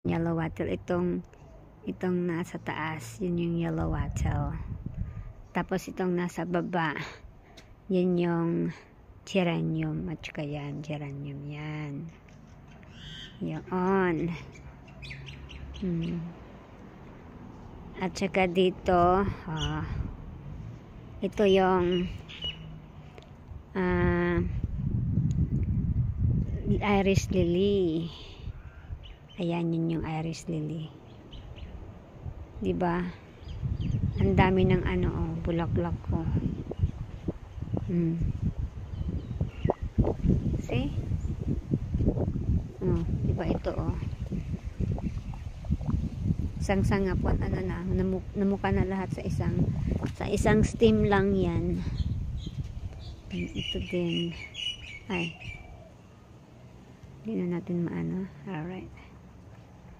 Yellow wattle. Itong nasa taas, yun yung yellow wattle. Tapos itong nasa baba, yun yung geranium. At saka yan, geranium yan. Yun. At saka dito, ito yung iris lily. Ayan, yun yung iris lily. Diba? Ang dami ng bulaklak ko. See? Diba ito Sang-sanga po, namuka na lahat sa isang stem lang yan. Ito din. Ay. Hindi na natin maano. Alright.